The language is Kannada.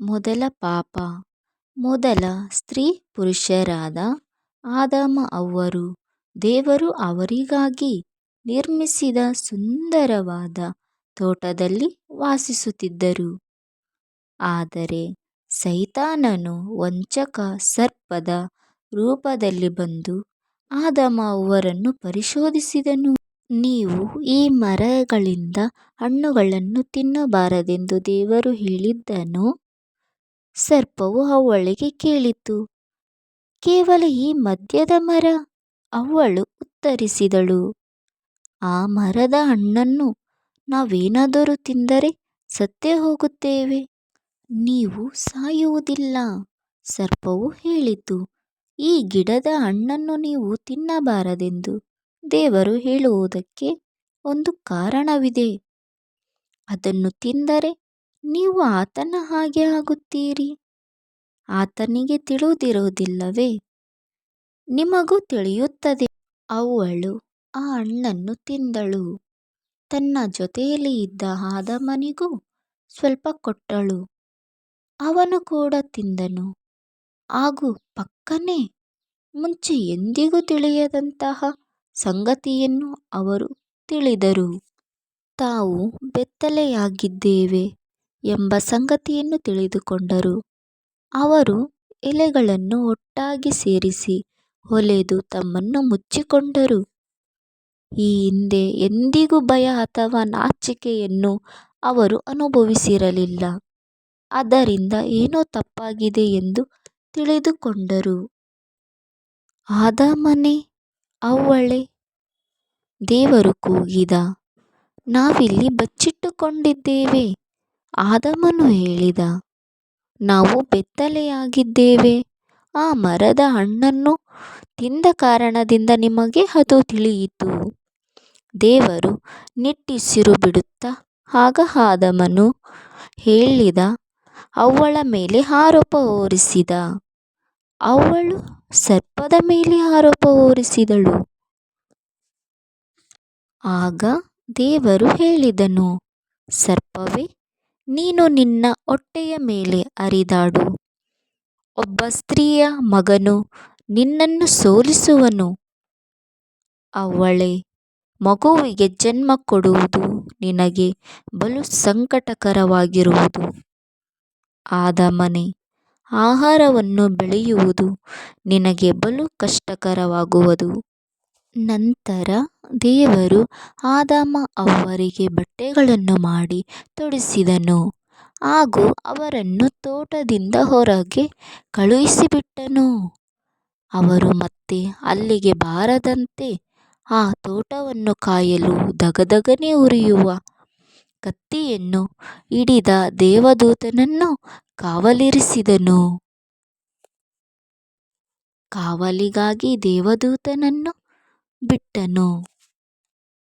ಮೊದಲ ಪಾಪ. ಮೊದಲ ಸ್ತ್ರೀ ಪುರುಷರಾದ ಆದಾಮ ಅವ್ವರು ದೇವರು ಅವರಿಗಾಗಿ ನಿರ್ಮಿಸಿದ ಸುಂದರವಾದ ತೋಟದಲ್ಲಿ ವಾಸಿಸುತ್ತಿದ್ದರು. ಆದರೆ ಸೈತಾನನು ವಂಚಕ ಸರ್ಪದ ರೂಪದಲ್ಲಿ ಬಂದು ಆದಾಮ ಅವ್ವರನ್ನು ಪರಿಶೋಧಿಸಿದನು. ನೀವು ಈ ಮರಗಳಿಂದ ಹಣ್ಣುಗಳನ್ನು ತಿನ್ನಬಾರದೆಂದು ದೇವರು ಹೇಳಿದ್ದನು. ಸರ್ಪವು ಅವ್ವಳಿಗೆ ಕೇಳಿತು, ಕೇವಲ ಈ ಮಧ್ಯದ ಮರ? ಅವ್ವಳು ಉತ್ತರಿಸಿದಳು, ಆ ಮರದ ಹಣ್ಣನ್ನು ನಾವೇನಾದರೂ ತಿಂದರೆ ಸತ್ತೇ ಹೋಗುತ್ತೇವೆ, ನೀವು ಸಾಯುವುದಿಲ್ಲ. ಸರ್ಪವು ಹೇಳಿತು, ಈ ಗಿಡದ ಹಣ್ಣನ್ನು ನೀವು ತಿನ್ನಬಾರದೆಂದು ದೇವರು ಹೇಳುವುದಕ್ಕೆ ಒಂದು ಕಾರಣವಿದೆ. ಅದನ್ನು ತಿಂದರೆ ನೀವು ಆತನ ಹಾಗೆ ಆಗುತ್ತೀರಿ. ಆತನಿಗೆ ತಿಳಿದಿರುವುದಿಲ್ಲವೇ? ನಿಮಗೂ ತಿಳಿಯುತ್ತದೆ. ಅವ್ವಳು ಆ ಹಣ್ಣನ್ನು ತಿಂದಳು. ತನ್ನ ಜೊತೆಯಲ್ಲಿ ಇದ್ದ ಆದಾಮನಿಗೂ ಸ್ವಲ್ಪ ಕೊಟ್ಟಳು. ಅವನು ಕೂಡ ತಿಂದನು. ಹಾಗೂ ಪಕ್ಕನೆ ಮುಂಚೆ ಎಂದಿಗೂ ತಿಳಿಯದಂತಹ ಸಂಗತಿಯನ್ನು ಅವರು ತಿಳಿದರು. ತಾವು ಬೆತ್ತಲೆಯಾಗಿದ್ದೇವೆ ಎಂಬ ಸಂಗತಿಯನ್ನು ತಿಳಿದುಕೊಂಡರು. ಅವರು ಎಲೆಗಳನ್ನು ಒಟ್ಟಾಗಿ ಸೇರಿಸಿ ಹೊಲೆದು ತಮ್ಮನ್ನು ಮುಚ್ಚಿಕೊಂಡರು. ಈ ಹಿಂದೆ ಎಂದಿಗೂ ಭಯ ಅಥವಾ ನಾಚಿಕೆಯನ್ನು ಅವರು ಅನುಭವಿಸಿರಲಿಲ್ಲ. ಅದರಿಂದ ಏನೋ ತಪ್ಪಾಗಿದೆ ಎಂದು ತಿಳಿದುಕೊಂಡರು. ಆದಾಮನೇ, ಅವ್ವಳೇ, ದೇವರು ಕೂಗಿದ, ನಾವಿಲ್ಲಿ ಬಚ್ಚಿಟ್ಟುಕೊಂಡಿದ್ದೇವೆ. ಆದಾಮನು ಹೇಳಿದ, ನಾವು ಬೆತ್ತಲೆಯಾಗಿದ್ದೇವೆ. ಆ ಮರದ ಹಣ್ಣನ್ನು ತಿಂದ ಕಾರಣದಿಂದ ನಿಮಗೆ ಅದು ತಿಳಿಯಿತು. ದೇವರು ನಿಟ್ಟುಸಿರು ಬಿಡುತ್ತಾ ಆಗ ಆದಾಮನು ಹೇಳಿದ ಅವ್ವಳ ಮೇಲೆ ಆರೋಪ ಹೊರಿಸಿದ. ಅವ್ವಳು ಸರ್ಪದ ಮೇಲೆ ಆರೋಪ ಹೊರಿಸಿದಳು. ಆಗ ದೇವರು ಹೇಳಿದನು, ಸರ್ಪವೇ, ನೀನು ನಿನ್ನ ಹೊಟ್ಟೆಯ ಮೇಲೆ ಹರಿದಾಡು. ಒಬ್ಬ ಸ್ತ್ರೀಯ ಮಗನು ನಿನ್ನನ್ನು ಸೋಲಿಸುವನು. ಅವ್ವಳೇ, ಮಗುವಿಗೆ ಜನ್ಮ ಕೊಡುವುದು ನಿನಗೆ ಬಲು ಸಂಕಟಕರವಾಗಿರುವುದು. ಆದಾಮನೇ, ಆಹಾರವನ್ನು ಬೆಳೆಯುವುದು ನಿನಗೆ ಬಲು ಕಷ್ಟಕರವಾಗುವುದು. ನಂತರ ದೇವರು ಆದಾಮ ಅವ್ವರಿಗೆ ಬಟ್ಟೆಗಳನ್ನು ಮಾಡಿ ತೊಡಿಸಿದನು. ಹಾಗೂ ಅವರನ್ನು ತೋಟದಿಂದ ಹೊರಗೆ ಕಳುಹಿಸಿಬಿಟ್ಟನು. ಅವರು ಮತ್ತೆ ಅಲ್ಲಿಗೆ ಬಾರದಂತೆ ಆ ತೋಟವನ್ನು ಕಾಯಲು ಧಗಧಗನೆ ಉರಿಯುವ ಕತ್ತಿಯನ್ನು ಹಿಡಿದ ದೇವದೂತನನ್ನು ಕಾವಲಿರಿಸಿದನು. ಕಾವಲಿಗಾಗಿ ದೇವದೂತನನ್ನು ಬಿಟ್ಟನು.